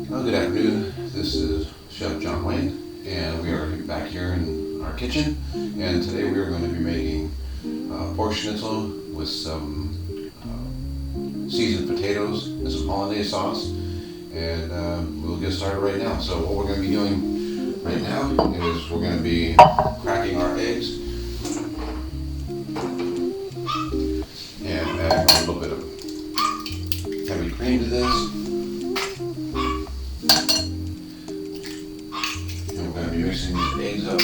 Well, good afternoon. This is Chef John Wayne, and we are back here in our kitchen. And today we are going to be making pork schnitzel with some seasoned potatoes and some hollandaise sauce. And we'll get started right now. So what we're going to be doing right now is we're going to be cracking our eggs and adding a little bit of heavy cream to this. Mixing these eggs up.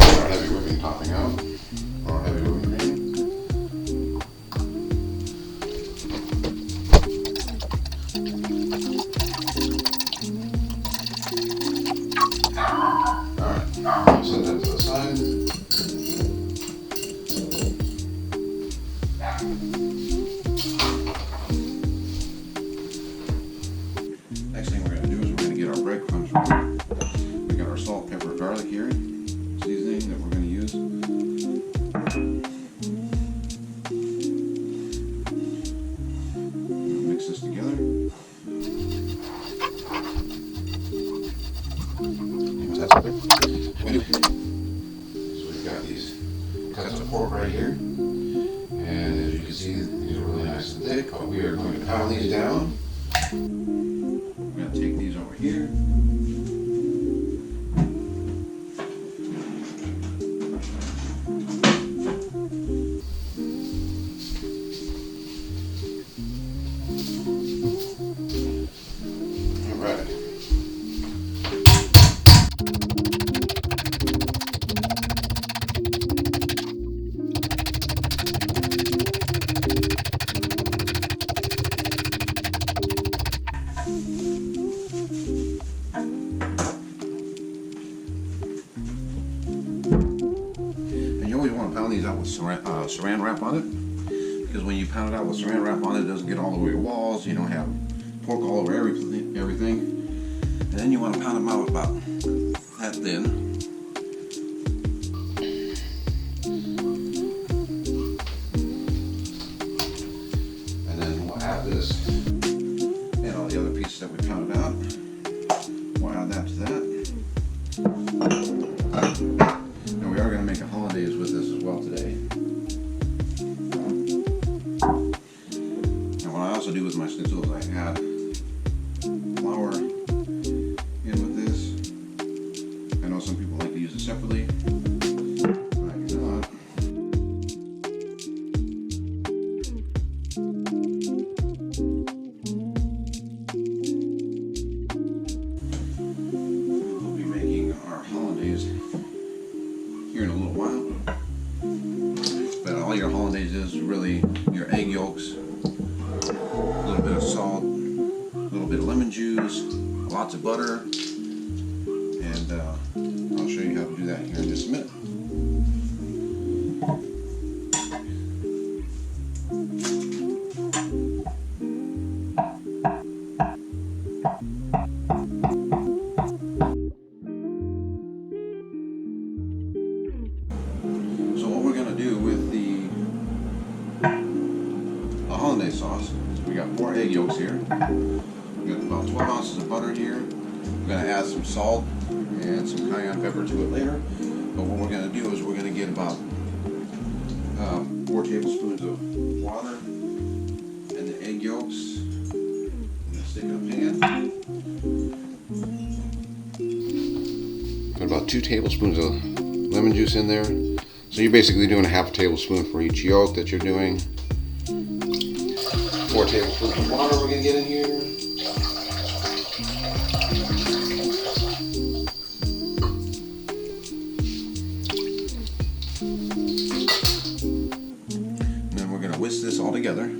Our heavy whipping topping out, our heavy whipping cream. Set that to the side. Next thing we're going to do is we're going to get our breadcrumbs ready. We got our salt, pepper, garlic here, seasoning that we're going to use. Mix this together. That's okay. So we've got these cuts of pork right here, and as you can see, these are really nice and thick, but we are going to pound these down. We're going to take these over here. All right. And you always want to pound these out with saran wrap on it, because when you pound it out with saran wrap on it, it doesn't get all over your walls. You don't have pork all over everything. And then you want to pound them out about that thin. And then we'll add this and all the other pieces that we pounded out. We'll add that to that. And we are going to make a hollandaise with this as well today. And what I also do with my schnitzel is I add flour in with this. I know some people like to use it separately. I do not. We'll be making our hollandaise here in a little while. But all your hollandaise is really your egg yolks, a little bit of salt, a little bit of lemon juice, lots of butter, and I'll show you how to do that here in just a minute. So what we're going to do with the hollandaise sauce, we got 4 egg yolks here. We got about 12 ounces of butter here. We're going to add some salt and some cayenne pepper to it later. But what we're going to do is we're going to get about 4 tablespoons of water and the egg yolks. I'm going to stick in a pan. Put about 2 tablespoons of lemon juice in there. So you're basically doing a half a tablespoon for each yolk that you're doing. 4 tablespoons of water we're going to get in here. And then we're going to whisk this all together. And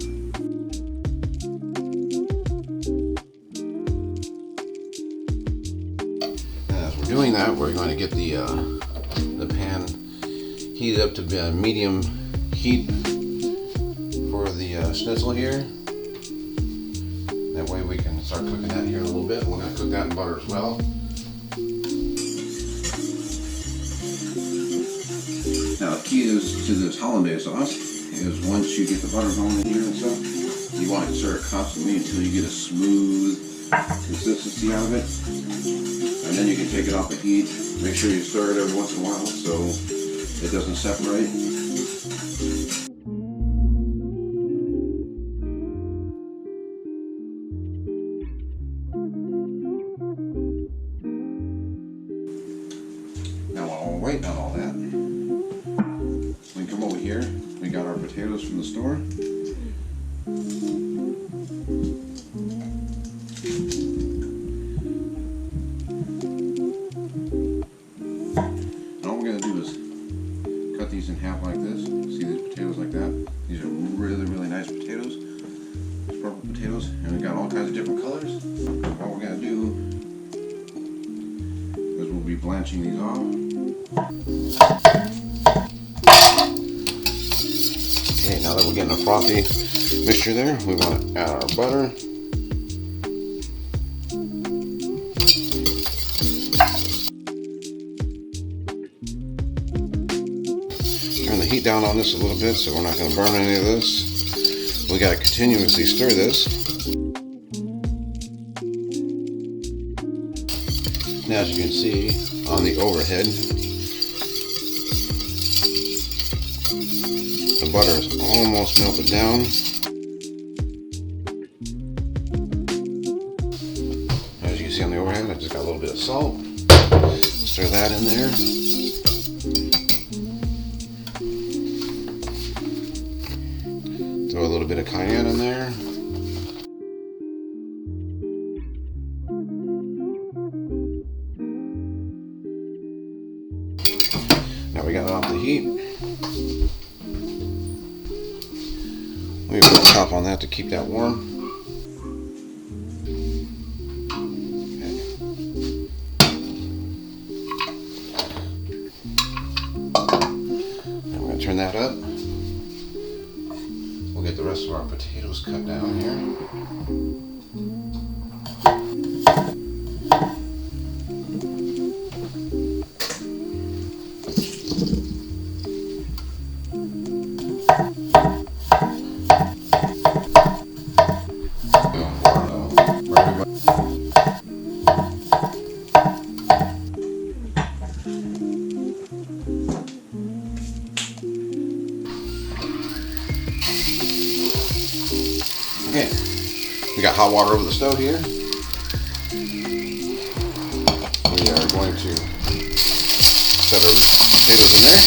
as we're doing that, we're going to get the pan heated up to medium heat for the schnitzel here. That way we can start cooking that here in a little bit. We're going to cook that in butter as well. Now the key to this hollandaise sauce is once you get the butter going in here and stuff, you want to stir it constantly until you get a smooth consistency out of it. And then you can take it off the heat. Make sure you stir it every once in a while so it doesn't separate. Now while we're waiting on all that, we can come over here. We got our potatoes from the store. And all we're going to do is cut these in half like this. See these potatoes like that? These are really, really nice potatoes. These purple potatoes. And we got all kinds of different colors. What we're going to do is we'll be blanching these off. Okay, now that we're getting a frothy mixture there, we want to add our butter. Turn the heat down on this a little bit so we're not going to burn any of this. We got to continuously stir this. And as you can see on the overhead, the butter is almost melted down. As you can see on the overhead, I just got a little bit of salt. Stir that in there. Throw a little bit of cayenne in there. Now we got it off the heat. We put a top on that to keep that warm. Okay. I'm going to turn that up. We'll get the rest of our potatoes cut down here. Okay, we got hot water over the stove here. We are going to set our potatoes in there.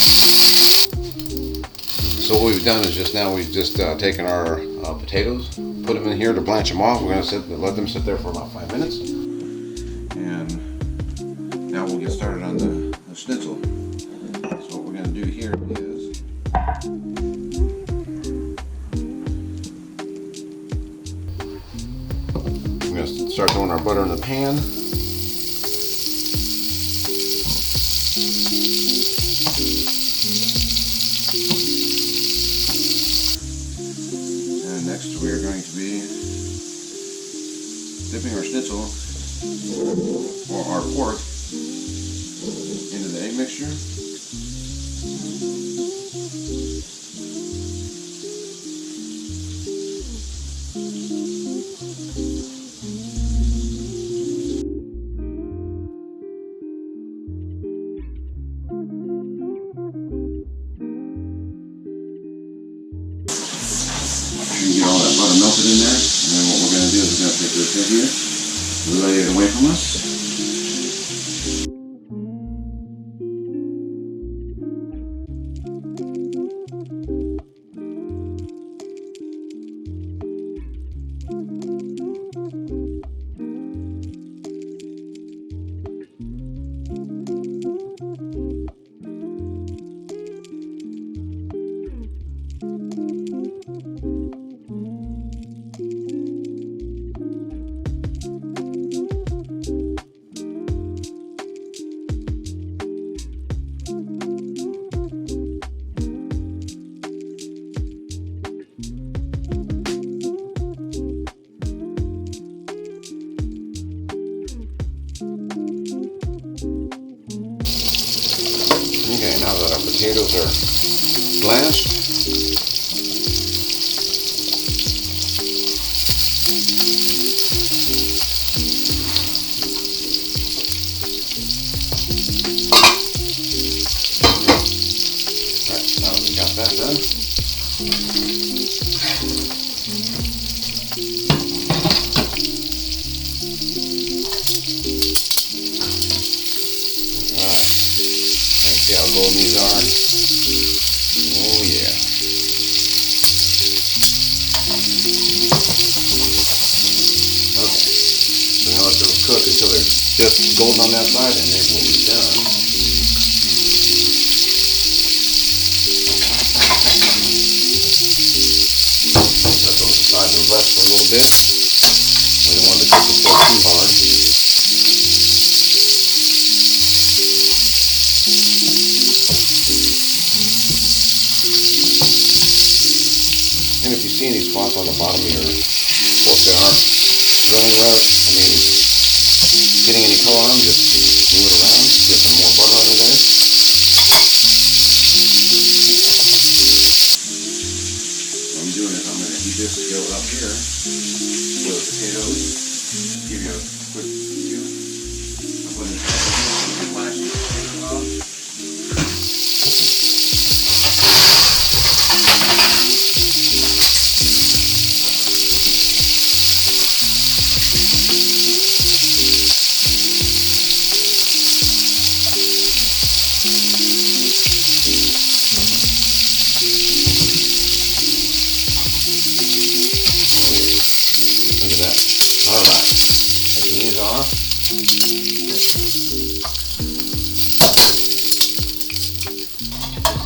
So what we've done is just now we've just taken our potatoes, put them in here to blanch them off. We're going to let them sit there for about 5 minutes. And now we'll get started on the schnitzel. So what we're going to do here is we're going to start throwing our butter in the pan. And next we are going to be dipping our schnitzel or our pork into the egg mixture. You get all that butter melted in there, and then what we're going to do is we're going to take this in here, lay it away from us. potatoes are blanched. Alright, now we got that done. See how golden these are? Oh yeah. Okay. So now let those cook until they're just golden on that side and they will be done. Let those aside to rest for a little bit. We don't want to cook this too hard. And if you see any spots on the bottom of your pork that aren't running right, getting any color on them, just move it around, get some more butter under there. What I'm doing is I'm going to heat this skillet up here with the potatoes. Give you a quick view. I'm putting the potatoes off. Alright, taking these off.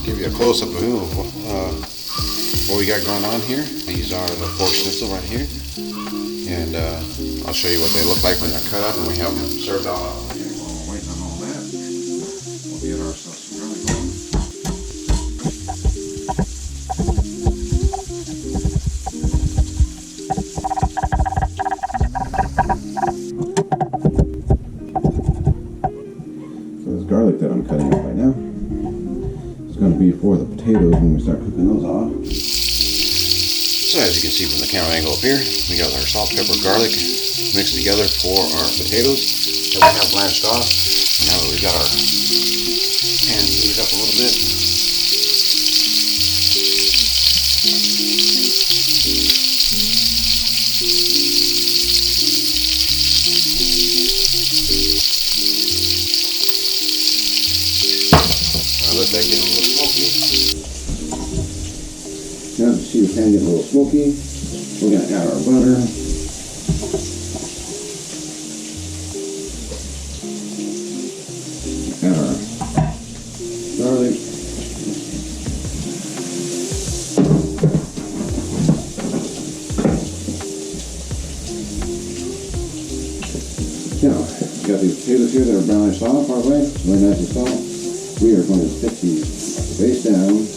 Give you a close-up of what we got going on here. These are the pork schnitzel right here. And I'll show you what they look like when they're cut up and we have them served out. While we're waiting on all that, we'll get ourselves some garlic going. Garlic that I'm cutting up right now. It's going to be for the potatoes when we start cooking those off. So as you can see from the camera angle up here, we got our salt, pepper, garlic mixed together for our potatoes that we have blanched off. And now that we've got our pan heated up a little bit, let that get a little smoky. Now as you see the pan get a little smoky, we're going to add our butter. Add our garlic. Now, we've got these potatoes here that are brownish off our way, really nice and soft. We are going to stick these face down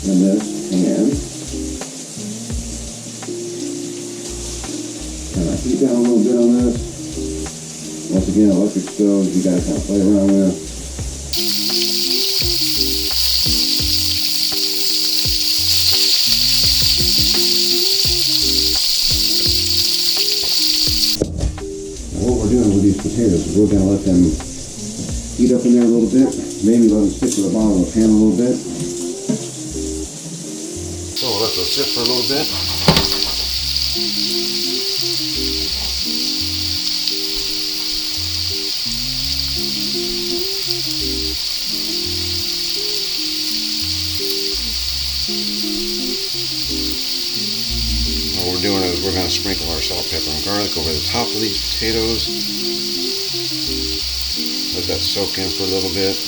in this pan. Kind of heat down a little bit on this. Once again, electric stoves, you got to kind of play around with. And what we're doing with these potatoes is we're going to let them heat up in there a little bit, maybe let them stick to the bottom of the pan a little bit. So we'll let those sit for a little bit. What we're doing is we're going to sprinkle our salt, pepper, and garlic over the top of these potatoes. Let that soak in for a little bit.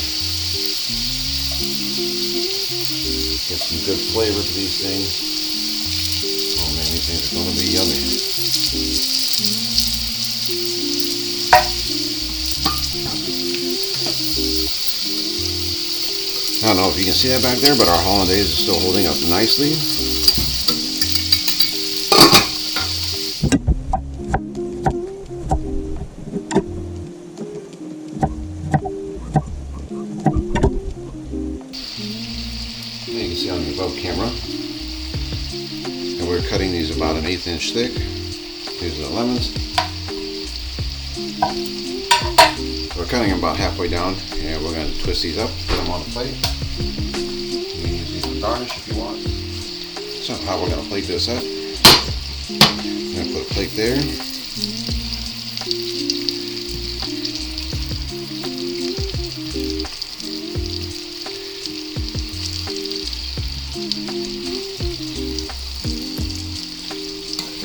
Get some good flavor to these things. Oh man, these things are going to be yummy. I don't know if you can see that back there, but our hollandaise is still holding up nicely. And we're cutting these about an 1/8 inch thick. These are the lemons. We're cutting them about halfway down, and we're going to twist these up, put them on the plate. You can use these for garnish if you want. So how we're going to plate this up. I'm going to put a plate there.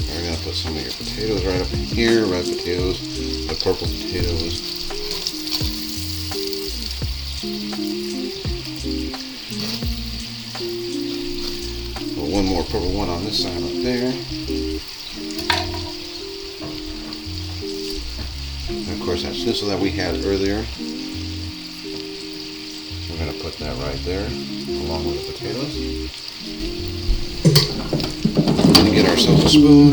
We're going to put some of your potatoes right up in here, red potatoes, the purple potatoes. One more purple one on this side up there. And of course that schnitzel that we had earlier. We're going to put that right there along with the potatoes. We're going to get ourselves a spoon.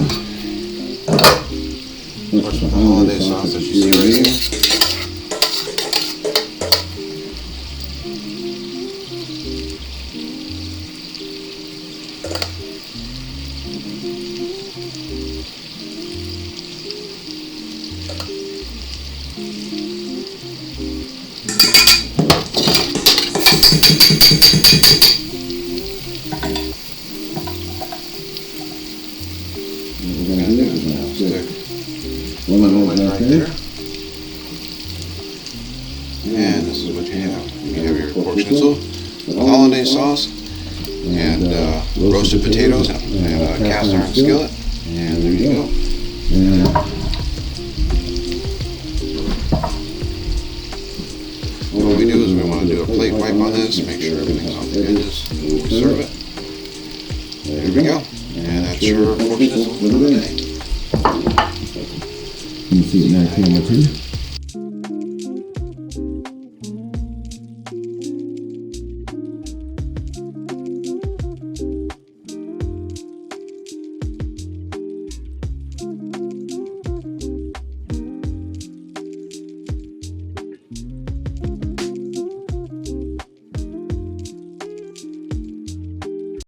Of course with the holiday sauce that you see right here. What we're going to do is now stick lemon right there. And this is what you have. You have your pork schnitzel with hollandaise sauce and roasted potatoes and a cast iron skillet. And there you go. What we do is we want to do a plate wipe on this, make sure everything's on the edges before we serve it. There we go. And that's your pork schnitzel for the day. You see it now, camera too.